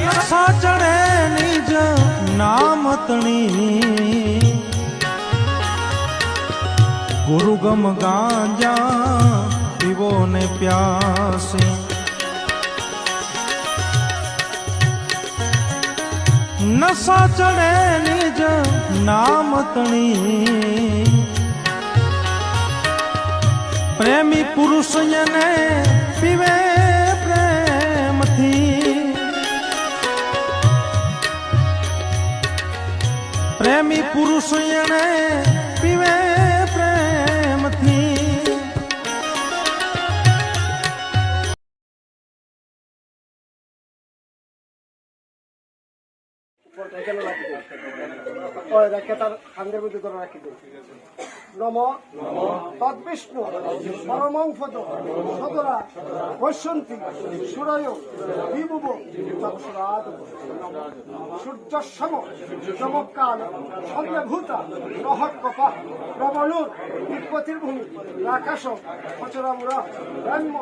નશા ચડે નિજ નામતણી ગુરુ ગમ ગાંજા પીવો ને પ્યાસે નશા ચડે નિજ નામતણી પ્રેમી પુરુષ ને પીવે પ્રેમથી પ્રેમી પુરુષ ને પીવે પ્રેમથી নম তদ্বিষ্ণু পরমং পদ সদরা বৈশন্তি সুরয় বিভুব তৎসরাদ সূর্যসম চমৎকাল সন্ধ্যভূতা রহৎকপা প্রবলুর বিপতির্ভূমি আকাশ সচরামুরা ব্রহ্ম